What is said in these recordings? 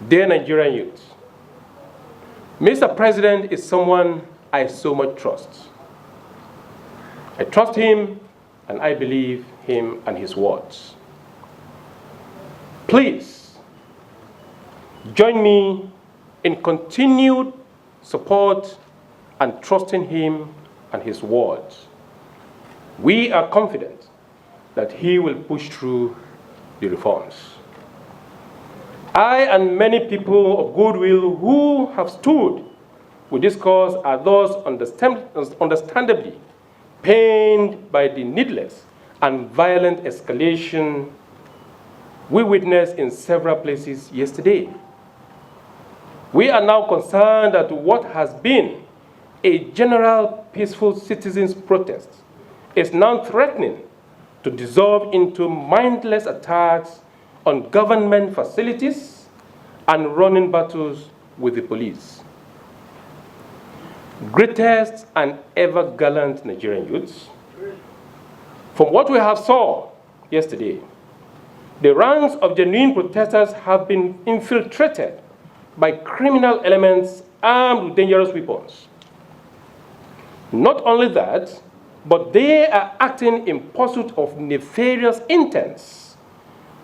Dear Nigerian youth, Mr. President is someone I so much trust. I trust him and I believe him and his words. Please join me in continued support and trusting him and his words. We are confident that he will push through the reforms. I and many people of goodwill who have stood with this cause are those understandably pained by the needless and violent escalation we witnessed in several places yesterday. We are now concerned that what has been a general peaceful citizens' protest is now threatening to dissolve into mindless attacks on government facilities and running battles with the police. Greatest and ever gallant Nigerian youths, from what we have saw yesterday, the ranks of genuine protesters have been infiltrated by criminal elements armed with dangerous weapons. Not only that, but they are acting in pursuit of nefarious intents,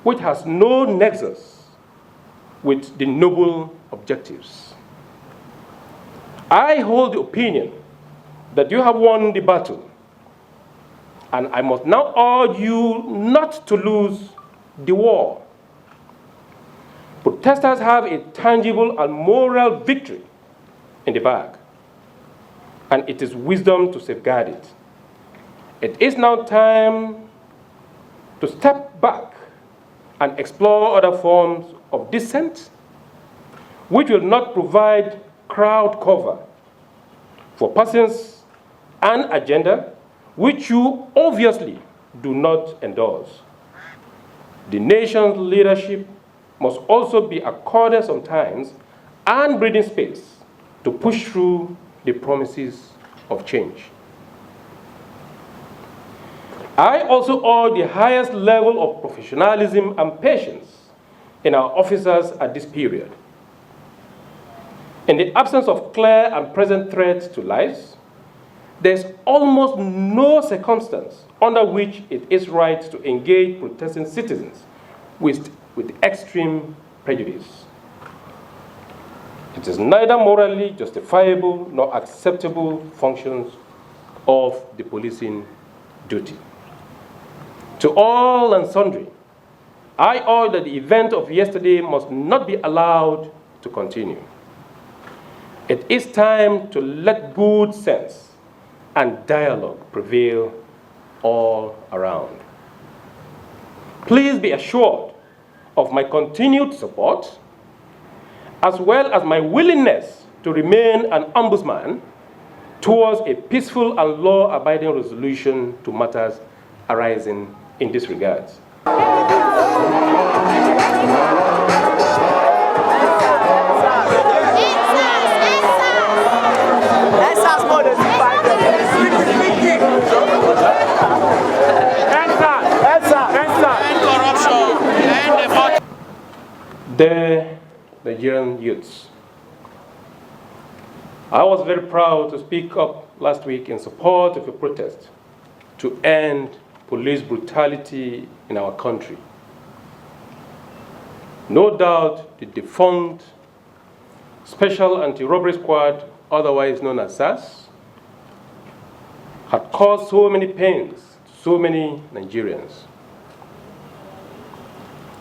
which has no nexus with the noble objectives. I hold the opinion that you have won the battle, and I must now urge you not to lose the war. Protesters have a tangible and moral victory in the bag, and it is wisdom to safeguard it. It is now time to step back and explore other forms of dissent which will not provide crowd cover for persons and agenda which you obviously do not endorse. The nation's leadership must also be accorded sometimes and breathing space to push through the promises of change. I also urge the highest level of professionalism and patience in our officers at this period. In the absence of clear and present threats to lives, there is almost no circumstance under which it is right to engage protesting citizens with extreme prejudice. It is neither morally justifiable nor acceptable functions of the policing duty. To all and sundry, I urge that the event of yesterday must not be allowed to continue. It is time to let good sense and dialogue prevail all around. Please be assured of my continued support, as well as my willingness to remain an ombudsman towards a peaceful and law-abiding resolution to matters arising in this regard. The Nigerian youths, I was very proud to speak up last week in support of a protest to end police brutality in our country. No doubt the defunct Special Anti-Robbery Squad, otherwise known as SARS, had caused so many pains to so many Nigerians.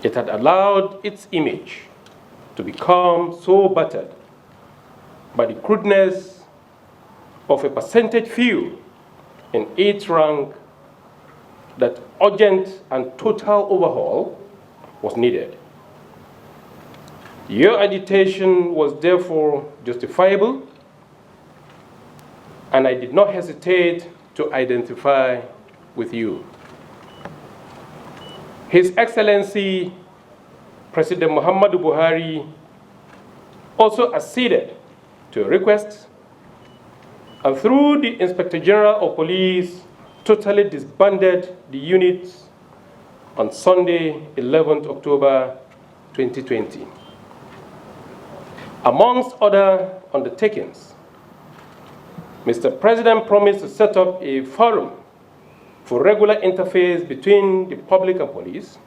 It had allowed its image to become so battered by the crudeness of a percentage few in its rank that urgent and total overhaul was needed. Your agitation was therefore justifiable, and I did not hesitate to identify with you. His Excellency President Muhammadu Buhari also acceded to a request, and through the Inspector General of Police, totally disbanded the units on Sunday, 11th October 2020. Amongst other undertakings, Mr. President promised to set up a forum for regular interface between the public and police.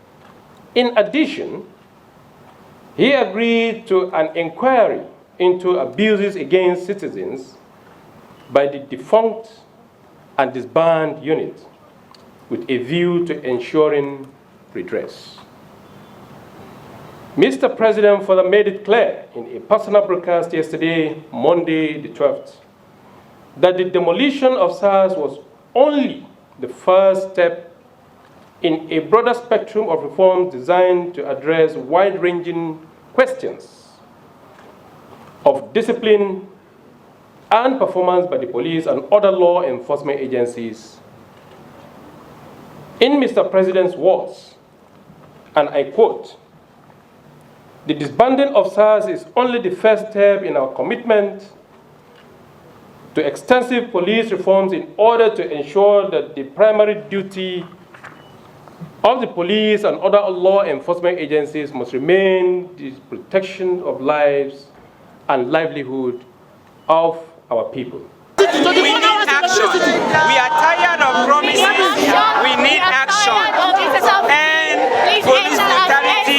In addition, he agreed to an inquiry into abuses against citizens by the defunct and disbanded unit with a view to ensuring redress. Mr. President further made it clear in a personal broadcast yesterday, Monday the 12th, that the demolition of SARS was only the first step in a broader spectrum of reforms designed to address wide-ranging questions of discipline and performance by the police and other law enforcement agencies. In Mr. President's words, and I quote, "The disbanding of SARS is only the first step in our commitment to extensive police reforms in order to ensure that the primary duty of the police and other law enforcement agencies must remain the protection of lives and livelihood of our people." We need action. We are tired of promises. We need action. And police brutality